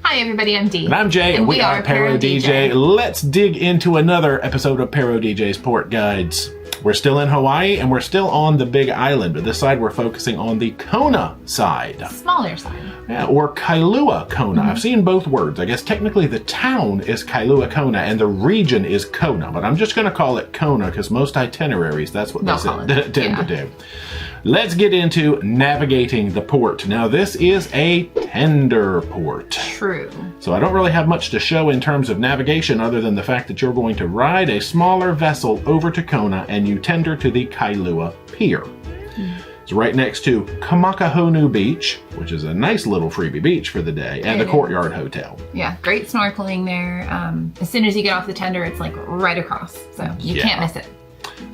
Hi everybody, I'm Dee. And I'm Jay, and we are ParoDeeJay. Let's dig into another episode of ParoDeeJay's Port Guides. We're still in Hawaii, and we're still on the Big Island, but this side we're focusing on the Kona side. Smaller side. Yeah, or Kailua Kona. I've seen both words. I guess technically the town is Kailua Kona, and the region is Kona, but I'm just going to call it Kona because most itineraries, that's what they tend to do. Let's get into navigating the port. Now, this is a tender port. True. So I don't really have much to show in terms of navigation other than the fact that you're going to ride a smaller vessel over to Kona and you tender to the Kailua Pier. It's right next to Kamakahonu Beach, which is a nice little freebie beach for the day, and the Courtyard Hotel. Yeah, great snorkeling there. As soon as you get off the tender, it's like right across, so you can't miss it.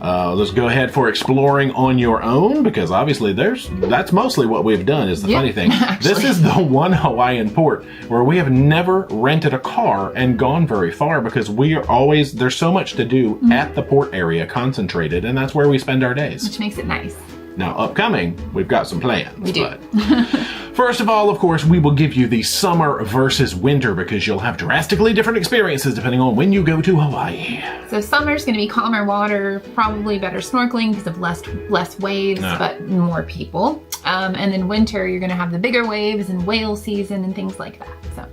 Let's go ahead for exploring on your own, because obviously that's mostly what we've done is the funny thing. This is the one Hawaiian port where we have never rented a car and gone very far because we are always, there's so much to do at the port area concentrated, and that's where we spend our days. Which makes it nice. Now, upcoming, we've got some plans. We do. But first of all, of course, we will give you the summer versus winter because you'll have drastically different experiences depending on when you go to Hawaii. So summer's going to be calmer water, probably better snorkeling because of less waves, but more people. And then winter, you're going to have the bigger waves and whale season and things like that. So.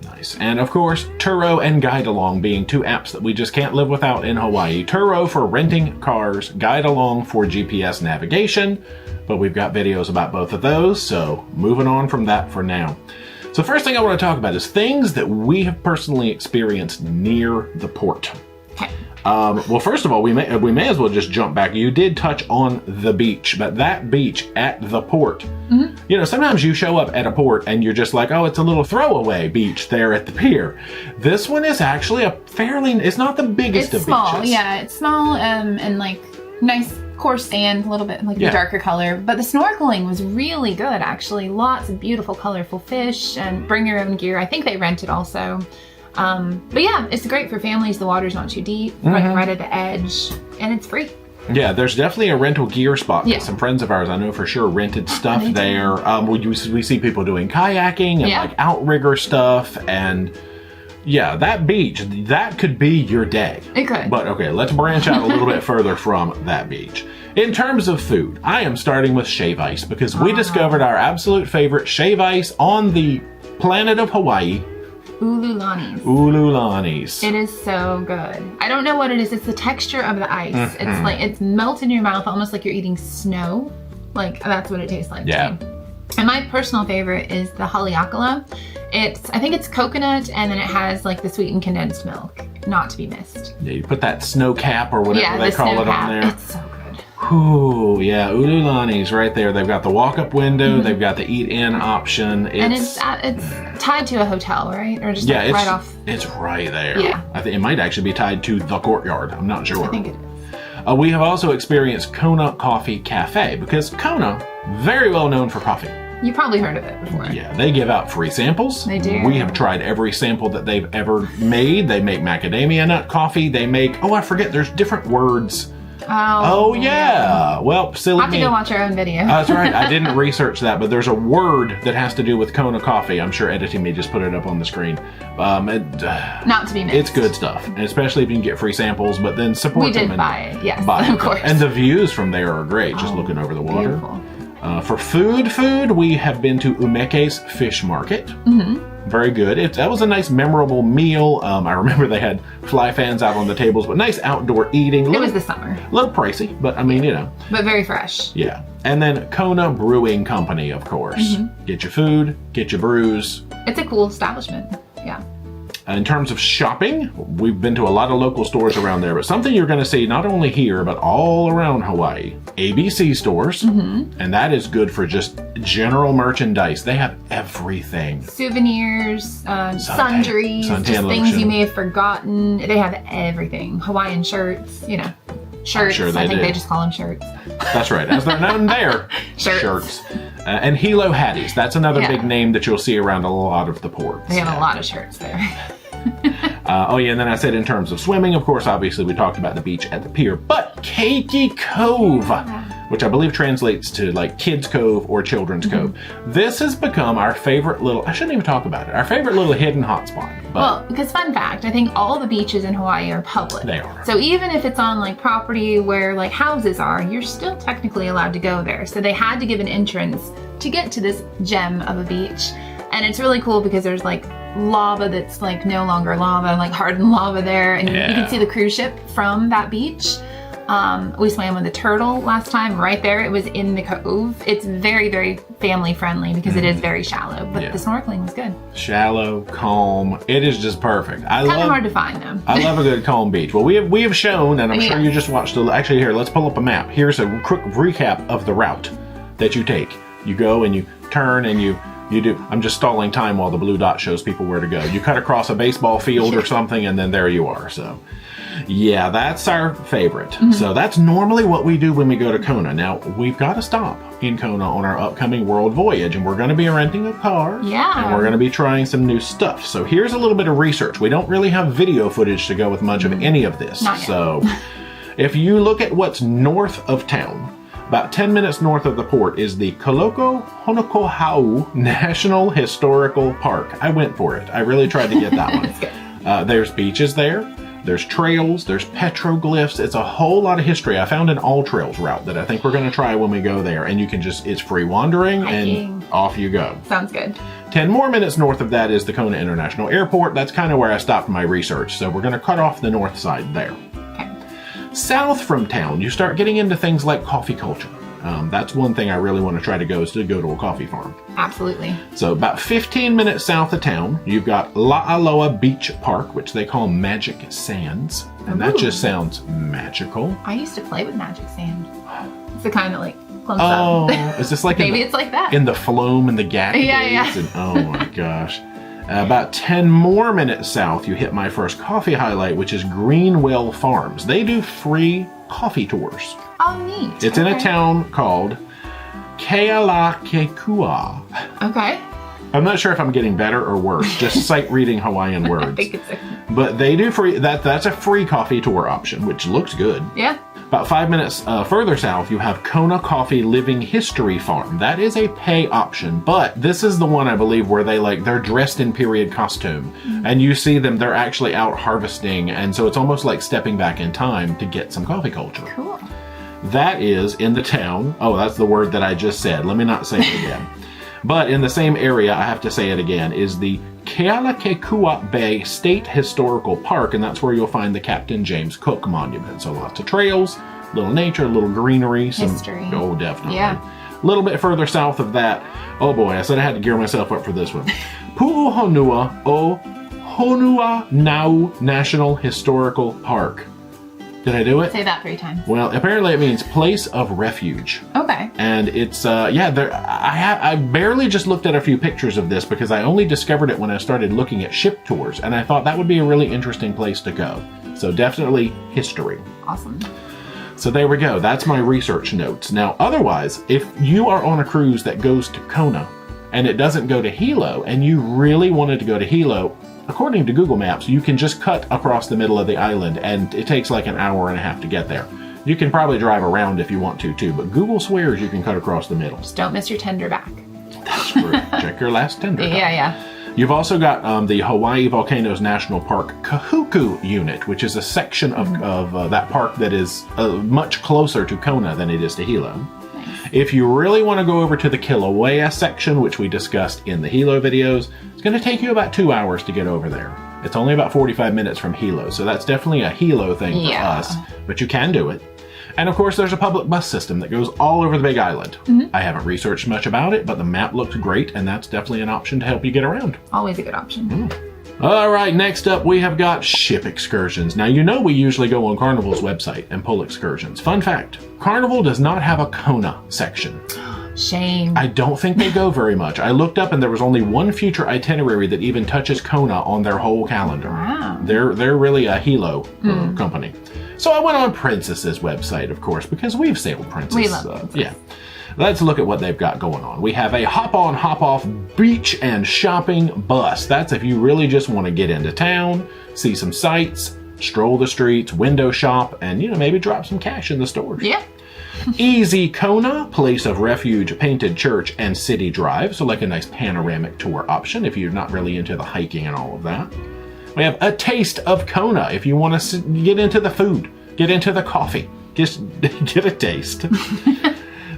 Nice. And of course, Turo and Guide Along being two apps that we just can't live without in Hawaii. Turo for renting cars, Guide Along for GPS navigation, but we've got videos about both of those, so moving on from that for now. So first thing I want to talk about is things that we have personally experienced near the port. Okay. Well, first of all, we may as well just jump back. You did touch on the beach, but that beach at the port, you know, sometimes you show up at a port and you're just like, oh, it's a little throwaway beach there at the pier. This one is actually it's not the biggest of small, beaches. yeah, it's small and like nice coarse sand, a little bit like a darker color. But the snorkeling was really good, actually. Lots of beautiful, colorful fish, and bring your own gear. I think they rent it also. But yeah, it's great for families. The water's not too deep, right at the edge, and it's free. Yeah, there's definitely a rental gear spot. Yeah. Some friends of ours, I know for sure, rented stuff there. We see people doing kayaking and like outrigger stuff, and yeah, that beach, that could be your day. It could. But okay, let's branch out a little bit further from that beach. In terms of food, I am starting with shave ice because we discovered our absolute favorite shave ice on the planet of Hawaii. Ululanis. Ululanis. It is so good. I don't know what it is. It's the texture of the ice. It's like, it's melted in your mouth almost like you're eating snow. Like, that's what it tastes like. Yeah. To me. And my personal favorite is the haleakala. I think it's coconut, and then it has like the sweetened condensed milk. Not to be missed. Yeah, you put that snow cap or whatever they call it on there. It's so good. Ooh, yeah, Ululani's right there. They've got the walk-up window. They've got the eat-in option. And it's tied to a hotel, right? Or just like right off? It's right there. Yeah. I think it might actually be tied to the Courtyard. I'm not sure. I think it is. We have also experienced Kona Coffee Cafe because Kona, very well known for coffee. You probably heard of it before. Yeah, they give out free samples. They do. We have tried every sample that they've ever made. They make macadamia nut coffee. They make, I forget, there's different words. Oh yeah. Well, silly me. I'll have to go watch our own video. That's right. I didn't research that, but there's a word that has to do with Kona coffee. I'm sure editing may just put it up on the screen. Not to be missed. It's good stuff, and especially if you can get free samples, but then support them. We did buy it, yes, of course. And the views from there are great, just looking over the water. Beautiful. For food, we have been to Umeke's Fish Market. Very good. That was a nice, memorable meal. I remember they had fly fans out on the tables, but nice outdoor eating. It was the summer. A little pricey, but I mean, you know. But very fresh. Yeah. And then Kona Brewing Company, of course. Get your food, get your brews. It's a cool establishment. Yeah. In terms of shopping, we've been to a lot of local stores around there, but something you're going to see not only here, but all around Hawaii, ABC stores, and that is good for just general merchandise. They have everything. Souvenirs, sundries, just things you may have forgotten. They have everything. Hawaiian shirts, you know. Shirts, sure I think they just call them shirts. That's right, as they're known there. Shirts. And Hilo Hatties, that's another big name that you'll see around a lot of the ports. They have a lot of shirts there. And then I said in terms of swimming, of course, obviously we talked about the beach at the pier, but Keiki Cove, which I believe translates to like Kids Cove or Children's Cove. This has become our favorite little, I shouldn't even talk about it, our favorite little hidden hotspot. Well, because fun fact, I think all the beaches in Hawaii are public. They are. So even if it's on like property where like houses are, you're still technically allowed to go there. So they had to give an entrance to get to this gem of a beach. And it's really cool because there's like lava that's like no longer lava, like hardened lava there. And you can see the cruise ship from that beach. We swam with a turtle last time right there. It was in the cove. It's very, very family friendly because it is very shallow, but the snorkeling was good. Shallow, calm. It is just perfect. Kind of hard to find though. I love a good calm beach. Well, we have shown, and I'm sure you just watched actually here, let's pull up a map. Here's a quick recap of the route that you take. You go and you turn and you do, I'm just stalling time while the blue dot shows people where to go. You cut across a baseball field or something and then there you are. So yeah, that's our favorite. So that's normally what we do when we go to Kona. Now, we've got to stop in Kona on our upcoming world voyage, and we're going to be renting a car. Yeah. And we're going to be trying some new stuff. So here's a little bit of research. We don't really have video footage to go with much of any of this. Not yet. So if you look at what's north of town, about 10 minutes north of the port is the Koloko Honokohau National Historical Park. I went for it. I really tried to get that one. That's good. There's beaches there. There's trails, there's petroglyphs. It's a whole lot of history. I found an all trails route that I think we're going to try when we go there. And you can just, it's free wandering and off you go. Sounds good. 10 more minutes north of that is the Kona International Airport. That's kind of where I stopped my research. So we're going to cut off the north side there. Okay. South from town, you start getting into things like coffee culture. That's one thing I really want to try to go is to go to a coffee farm. Absolutely. So about 15 minutes south of town, you've got La'aloa Beach Park, which they call Magic Sands. And that just sounds magical. I used to play with magic sand. It's the kind that like clumps up. Oh, is this like maybe it's like that. In the Floam and the Gak days? And, oh my gosh. About 10 more minutes south, you hit my first coffee highlight, which is Greenwell Farms. They do free coffee tours. Oh, neat. It's in a town called Kealakekua. Okay. I'm not sure if I'm getting better or worse, just sight reading Hawaiian words. I think it's But they do free, that's a free coffee tour option, which looks good. Yeah. About 5 minutes further south, you have Kona Coffee Living History Farm. That is a pay option, but this is the one I believe where they're dressed in period costume, and you see them, they're actually out harvesting, and so it's almost like stepping back in time to get some coffee culture. Cool. That is in the town. Oh, that's the word that I just said. Let me not say it again. But in the same area, I have to say it again, is the Kealakekua Bay State Historical Park, and that's where you'll find the Captain James Cook Monument. So lots of trails, little nature, little greenery, some history. Oh, definitely. Yeah. A little bit further south of that, oh boy, I said I had to gear myself up for this one. Pu'uhonua o Honua Nau National Historical Park. Did I do it? Say that 3 times. Well, apparently it means place of refuge. Okay. And it's, I barely just looked at a few pictures of this because I only discovered it when I started looking at ship tours. And I thought that would be a really interesting place to go. So definitely history. Awesome. So there we go. That's my research notes. Now, otherwise, if you are on a cruise that goes to Kona and it doesn't go to Hilo and you really wanted to go to Hilo, according to Google Maps, you can just cut across the middle of the island and it takes like an hour and a half to get there. You can probably drive around if you want to too, but Google swears you can cut across the middle. Just don't miss your tender back. That's true. Check your last tender. Yeah. You've also got the Hawaii Volcanoes National Park Kahuku Unit, which is a section of that park that is much closer to Kona than it is to Hilo. Nice. If you really want to go over to the Kilauea section, which we discussed in the Hilo videos, it's going to take you about 2 hours to get over there. It's only about 45 minutes from Hilo, so that's definitely a Hilo thing for us, but you can do it. And of course, there's a public bus system that goes all over the Big Island. I haven't researched much about it, but the map looks great, and that's definitely an option to help you get around. Always a good option. All right, next up we have got ship excursions. Now, you know we usually go on Carnival's website and pull excursions. Fun fact, Carnival does not have a Kona section. Shame. I don't think they go very much. I looked up and there was only one future itinerary that even touches Kona on their whole calendar. Wow. They're really a Hilo company. So I went on Princess's website, of course, because we've sailed Princess. We love Princess. Yeah. Let's look at what they've got going on. We have a hop-on, hop-off beach and shopping bus. That's if you really just want to get into town, see some sights, stroll the streets, window shop, and maybe drop some cash in the stores. Yeah. Easy Kona, place of refuge, painted church, and city drive. So like a nice panoramic tour option if you're not really into the hiking and all of that. We have a taste of Kona if you want to get into the food, get into the coffee, just get a taste.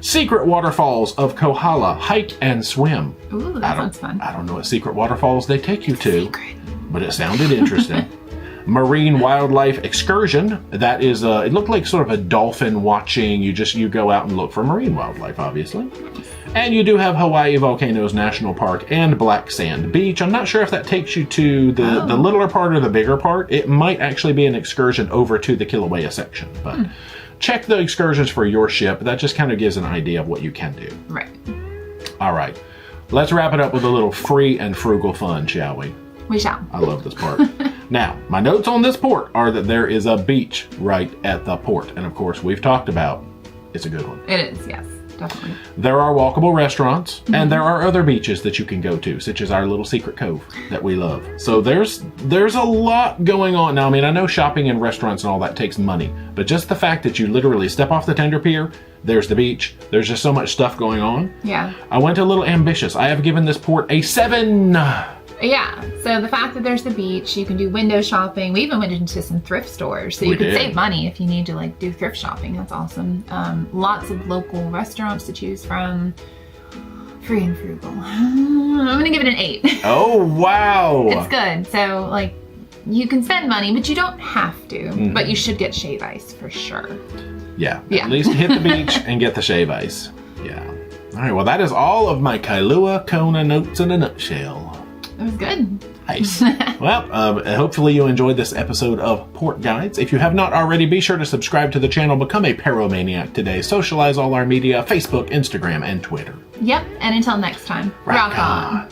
Secret waterfalls of Kohala, hike and swim. Ooh, that sounds fun. I don't know what secret waterfalls they take you to, Secret. but it sounded interesting. Marine wildlife excursion. That is, it looked like sort of a dolphin watching. You go out and look for marine wildlife, obviously. And you do have Hawaii Volcanoes National Park and Black Sand Beach. I'm not sure if that takes you to the littler part or the bigger part. It might actually be an excursion over to the Kilauea section, but check the excursions for your ship. That just kind of gives an idea of what you can do. Right. All right. Let's wrap it up with a little free and frugal fun, shall we? We shall. I love this part. Now, my notes on this port are that there is a beach right at the port. And of course, we've talked about it's a good one. It is, yes. Definitely. There are walkable restaurants, and there are other beaches that you can go to, such as our little secret cove that we love. So there's a lot going on. Now, I mean, I know shopping and restaurants and all that takes money, but just the fact that you literally step off the tender pier, there's the beach, there's just so much stuff going on. Yeah. I went a little ambitious. I have given this port a 7. Yeah, so the fact that there's the beach, you can do window shopping. We even went into some thrift stores, so you could save money if you need to like do thrift shopping. That's awesome. Lots of local restaurants to choose from. Free and frugal. I'm gonna give it an 8. Oh, wow. It's good. So like, you can spend money, but you don't have to. But you should get shave ice for sure. Yeah, at least hit the beach and get the shave ice. Yeah. All right, well, that is all of my Kailua Kona notes in a nutshell. It was good. Nice. Well, hopefully you enjoyed this episode of Port Guides. If you have not already, be sure to subscribe to the channel, become a Paromaniac today, socialize all our media, Facebook, Instagram, and Twitter. Yep, and until next time, rock on.